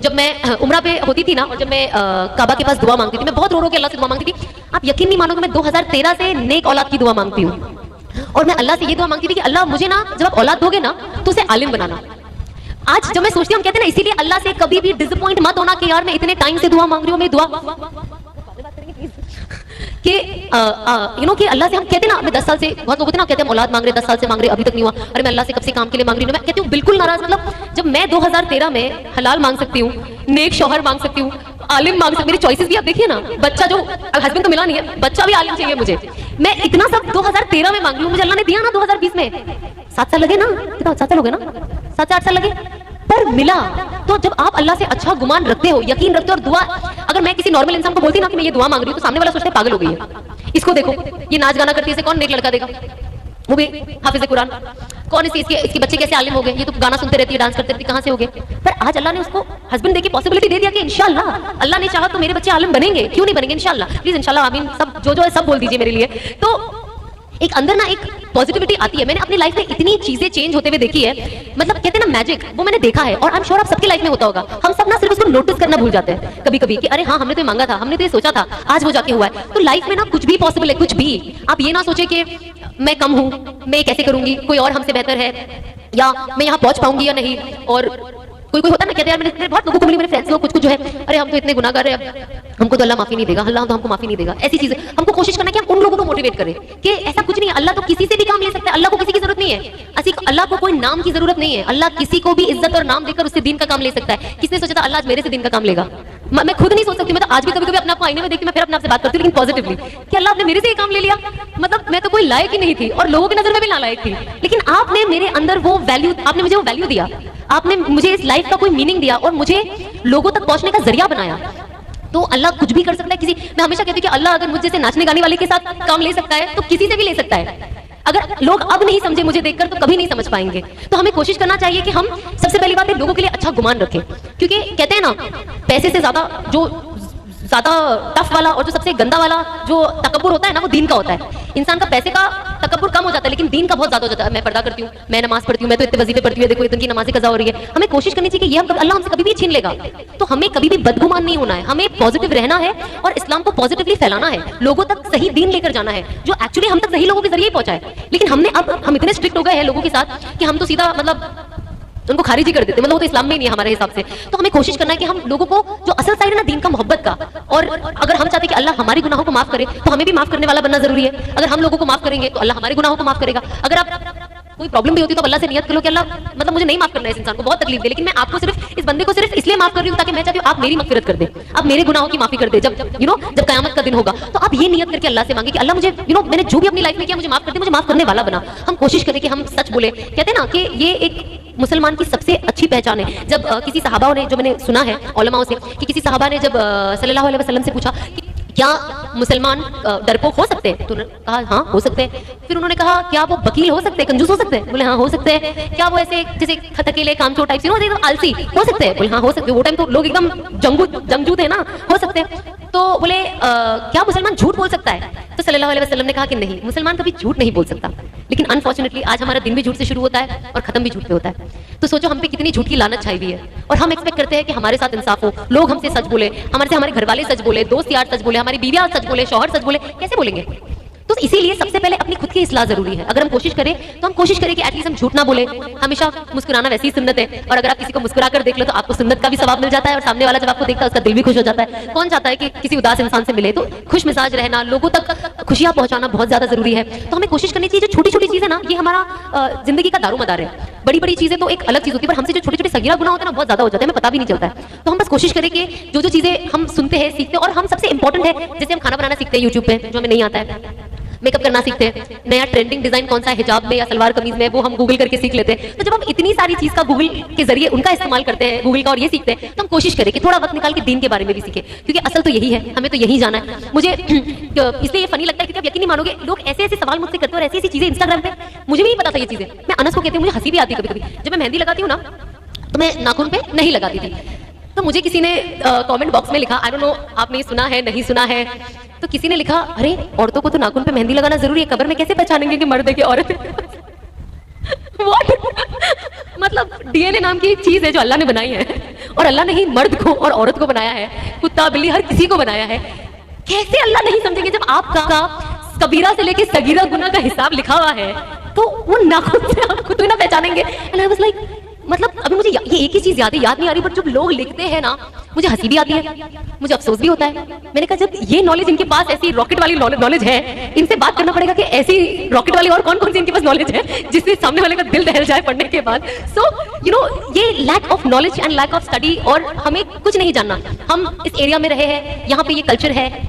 जब मैं उम्रा पे होती थी ना, और जब मैं काबा के पास दुआ मांगती थी, मैं बहुत रो रो के अल्लाह से दुआ मांगती थी। आप यकीन नहीं मानोगे, मैं 2013 से नेक औलाद की दुआ मांगती हूँ। और मैं अल्लाह से ये दुआ मांगती थी कि अल्लाह मुझे ना जब आप औलाद दोगे ना तो उसे आलिम बनाना। आज जब मैं सोचती हूँ, हम कहते हैं ना, इसीलिए अल्लाह से कभी भी डिसअपॉइंट मत होना कि यार मैं इतने टाइम से दुआ मांग रही हूँ, मेरी दुआ कि कि अल्लाह से हम कहते ना, मैं 10 साल से, बहुत लोग होते ना कहते हैं औलाद मांग रहे, 10 साल से मांग रहे, अभी तक नहीं हुआ, अरे मैं अल्लाह से कब से काम के लिए मांग रही हूँ। मैं कहती हूँ बिल्कुल नाराज, मतलब जब मैं 2013 में हलाल मांग सकती हूँ, नेक शौहर मांग सकती हूँ, आलिम मांग सकती हूँ, मेरी चॉइसेस भी आप देखिए ना, बच्चा जो हस्बैंड तो मिला नहीं है, बच्चा भी आलिम चाहिए मुझे, मैं इतना सब 2013 में मांग रही हूँ, मुझे अल्लाह ने दिया ना 2020 में। 7 साल लगे ना, कितना 7 साल हो गए ना, 7 साल लगे, पर मिला। तो जब आप अल्लाह से अच्छा गुमान रखते हो, यकीन रखते हो, और दुआ, अगर मैं किसी नॉर्मल इंसान को बोलती ना कि मैं ये दुआ मांग रही हूँ, तो सामने वाला सोचता है पागल हो गई है, इसको देखो ये नाच गाना करती है, इसे कौन नेक लड़का देगा, वो भी हाफिज कुरान, कौन इसके बच्चे कैसे आलिम हो गए, ये तो गाना सुनते रहती है, डांस करते रहती है, कहाँ से हो गए। पर आज अल्लाह ने उसको हस्बैंड देके पॉसिबिलिटी दे दिया कि इंशाल्लाह अल्लाह ने चाहा तो मेरे बच्चे आलिम बनेंगे, क्यों नहीं बनेंगे, इंशाल्लाह, प्लीज इंशाल्लाह आमीन, सब जो है सब बोल दीजिए मेरे लिए। तो एक अंदर ना एक पॉजिटिविटी आती है। मैंने अपनी लाइफ में इतनी चीजें चेंज होते हुए देखी है, मतलब कहते हैं ना मैजिक, वो मैंने देखा है, और आई एम श्योर आप सबकी लाइफ में होता होगा। हम सब ना सिर्फ उसको नोटिस करना भूल जाते हैं कभी कभी कि अरे हाँ हमने तो मांगा था, हमने तो ये सोचा था, आज वो जाके हुआ है। तो लाइफ में ना कुछ भी पॉसिबल है, कुछ भी। आप ये ना सोचे कि मैं कम हूं, मैं कैसे करूंगी, कोई और हमसे बेहतर है, या मैं यहाँ पहुंच पाऊंगी या नहीं। और कोई होता है ना, कहते हैं यार, मैंने बहुत लोगों को मिली, मेरे फ्रेंड्स लोग कुछ जो है, अरे हम तो इतने गुनाहगार है, अब हमको तो अल्लाह माफी नहीं देगा, अल्लाह तो हमको माफी नहीं देगा, ऐसी चीजें। हमको कोशिश करना कि हम उन लोगों को मोटिवेट करें कि ऐसा कुछ नहीं है, अल्लाह तो किसी से भी काम ले सकता है, अल्लाह को किसी की जरूरत नहीं है, अल्लाह को कोई नाम की जरूरत नहीं है, अल्लाह किसी को भी इज्जत और नाम देकर उससे दीन का काम ले सकता है। किसने सोचा था अल्लाह आज मेरे से दीन का काम लेगा? मैं खुद नहीं सोच सकती, मैं तो आज भी कभी कभी अपने आप को आईने में देखती, मैं फिर अपने आप से बात करती हूँ, लेकिन पॉजिटिवली, कि अल्लाह आपने मेरे से ये काम ले लिया, मतलब मैं तो कोई लायक ही नहीं थी, और लोगों की नजर में भी नालायक थी, लेकिन आपने मेरे अंदर वो वैल्यू, आपने मुझे वो वैल्यू दिया, आपने मुझे इस लाइफ का कोई मीनिंग दिया, और मुझे लोगों तक पहुंचने का जरिया बनाया। तो अल्लाह कुछ भी कर सकता है। किसी, मैं हमेशा कहती हूँ कि अल्लाह अगर मुझे से नाचने गाने वाले के साथ काम ले सकता है, तो किसी से भी ले सकता है। अगर लोग अब नहीं समझे मुझे देखकर, तो कभी नहीं समझ पाएंगे। तो हमें कोशिश करना चाहिए कि हम सबसे पहली बात है लोगों के लिए अच्छा गुमान रखें, क्योंकि कहते हैं ना, पैसे से ज्यादा टफ वाला और जो सबसे गंदा वाला जो तकब्बुर होता है ना, वो दीन का होता है। इंसान का पैसे का तकब्बुर कम हो जाता है, लेकिन दीन का बहुत ज्यादा हो जाता है। मैं पर्दा करती हूँ, मैं नमाज पढ़ती हूँ, मैं तो इतने वजीफे पढ़ती हूँ, देखो इतनी नमाज़ें कज़ा हो रही है। हमें कोशिश करनी चाहिए कि ये अल्लाह हमसे कभी भी छीन लेगा, तो हमें कभी भी बदगुमान नहीं होना है, हमें पॉजिटिव रहना है और इस्लाम को पॉजिटिवली फैलाना है, लोगों तक सही दीन लेकर जाना है, जो एक्चुअली हम तक सही लोगों के जरिए ही पहुंचा है। लेकिन हम इतने स्ट्रिक्ट हो गए हैं लोगों के साथ कि हम तो सीधा मतलब उनको खारिज ही कर देते, मतलब वो तो इस्लाम में ही नहीं है हमारे हिसाब से। तो हमें कोशिश करना है कि हम लोगों को जो असल साइड है ना दीन का, मोहब्बत का, और अगर हम चाहते हैं कि अल्लाह हमारे गुनाहों को माफ करे, तो हमें भी माफ करने वाला बनना जरूरी है। अगर हम लोगों को माफ करेंगे तो अल्लाह हमारे गुनाहों को माफ करेगा। अगर आप कोई प्रॉब्लम भी होती है तो अल्लाह से नियत करो कि अल्लाह मतलब मुझे नहीं माफ करना है, इस इंसान को बहुत तकलीफ दे, लेकिन मैं आपको सिर्फ इस बंदे को सिर्फ इसलिए माफ कर रही हूँ ताकि मैं चाहती हूँ आप मेरी मगफिरत कर दे, आप मेरे गुनाहों की माफी कर दे। जब जब कयामत का दिन होगा, तो आप ये नियत करके अल्लाह से मांगे कि अल्लाह मुझे मैंने जो भी अपनी लाइफ में किया मुझे माफ कर दे, मुझे माफ करने वाला बना। हम कोशिश करें कि हम सच बोले। कहते हैं ना कि ये एक मुसलमान की सबसे अच्छी पहचान है। जब किसी सहाबा ने, जो मैंने सुना है उलमाओं से, कि किसी सहाबा ने जब सल्लल्लाहु अलैहि वसल्लम से पूछा कि क्या मुसलमान डरपोक हो सकते हैं, तो कहा हाँ हो सकते हैं। फिर उन्होंने कहा क्या वो वकील हो सकते हैं, कंजूस हो सकते हैं? बोले हाँ हो सकते हैं। क्या वो ऐसे जैसे खतकेले कामचोर टाइप से एकदम आलसी हो सकते हैं? बोले हाँ हो सकते हैं। वो टाइम तो लोग एकदम जंगजू थे ना, हो सकते हैं। तो बोले क्या मुसलमान झूठ बोल सकता है? तो सल्लल्लाहु अलैहि वसल्लम ने कहा कि नहीं, मुसलमान कभी झूठ नहीं बोल सकता। लेकिन अनफॉर्चुनेटली आज हमारा दिन भी झूठ से शुरू होता है और खत्म भी झूठ पे होता है। तो सोचो हम पे कितनी झूठ की लानत छाई हुई है, और हम एक्सपेक्ट करते हैं कि हमारे साथ इंसाफ हो, लोग हमसे सच बोले, हमारे घर वाले सच बोले, दोस्त यार सच बोले, हमारी बीवियां सच बोले, शौहर सच बोले, कैसे बोलेंगे? तो इसीलिए सबसे पहले अपनी खुद की इस्लाह जरूरी है। अगर हम कोशिश करें तो हम कोशिश करें कि एटलीस्ट हम झूठ ना बोले। हमेशा मुस्कुराना वैसी ही सुन्नत है, और अगर आप किसी को मुस्कुरा कर देख लो तो आपको सुन्नत का भी सवाब मिल जाता है, और सामने वाला जब आपको देखता है उसका दिल भी खुश हो जाता है। कौन चाहता है कि किसी उदास इंसान से मिले? तो खुश मिजाज रहना, लोगों तक खुशियां पहुंचाना बहुत ज्यादा जरूरी है। तो हमें कोशिश करनी चाहिए, जो छोटी छोटी चीजें ना, ये हमारा जिंदगी का दारोमदार है। बड़ी बड़ी चीजें तो एक अलग चीज होती है, पर हमसे जो छोटे छोटे सगीरा गुनाह होते हैं ना, बहुत ज्यादा हो जाते हैं, हमें पता भी नहीं चलता है। तो हम बस कोशिश करें कि जो जो चीजें हम सुनते हैं, सीखते हैं, और हम सबसे इंपॉर्टेंट है, जैसे हम खाना बनाना सीखते हैं यूट्यूब पे, जो हमें नहीं आता है, मेकअप करना सीखते हैं, नया ट्रेंडिंग डिजाइन कौन सा हिजाब में या सलवार कमीज में, वो हम गूगल करके सीख लेते हैं। तो जब हम इतनी सारी चीज का गूगल के जरिए उनका इस्तेमाल करते हैं, गूगल का, और ये सीखते हैं, तो हम कोशिश करें कि थोड़ा वक्त निकाल के दीन के बारे में भी सीखें, क्योंकि असल तो यही है, हमें तो यही जाना है। मुझे इसलिए ये फनी लगता है क्योंकि आप यकीन नहीं मानोगे, लोग ऐसे ऐसे सवाल मुझसे करते हैं और ऐसी ऐसी चीजें इंस्टाग्राम पे, मुझे भी नहीं पता था ये चीजें। मैं अनस को कहती हूँ, मुझे हंसी भी आती है कभी कभी। जब मैं मेहंदी लगाती हूँ ना, तो मैं नाखून पे नहीं लगाती थी। तो मुझे किसी ने कमेंट बॉक्स में लिखा, आई डोंट नो आपने सुना है नहीं सुना है, तो किसी ने लिखा, अरे औरतों को तो नाखून पे मेहंदी लगाना जरूरी है, कब्र में कैसे पहचानेंगे कि मर्द है कि औरत है? मतलब डीएनए नाम की एक चीज है जो अल्लाह ने बनाई है, और अल्लाह ने ही मर्द को और औरत को बनाया है, कुत्ता बिल्ली हर किसी को बनाया है, कैसे अल्लाह नहीं समझेंगे जब आपका कबीरा से लेके सगीरा गुनाह का हिसाब लिखा हुआ है, तो वो नाखुद से आप खुद ही ना पहचानेंगे। एंड आई वाज लाइक, मतलब अभी मुझे ये एक ही चीज याद नहीं आ रही, बट जब लोग लिखते हैं ना मुझे हंसी भी आती है, मुझे अफसोस भी होता है। मैंने कहा जब ये नॉलेज इनके पास ऐसी रॉकेट वाली नॉलेज है, इनसे बात करना पड़ेगा कि ऐसी रॉकेट वाली और कौन कौन सी इनके पास नॉलेज है जिससे सामने वाले का दिल दहल जाए पढ़ने के बाद। सो यू नो, ये lack of knowledge and lack of study, और हमें कुछ नहीं जानना, हम इस एरिया में रहे हैं, यहाँ पे ये कल्चर है।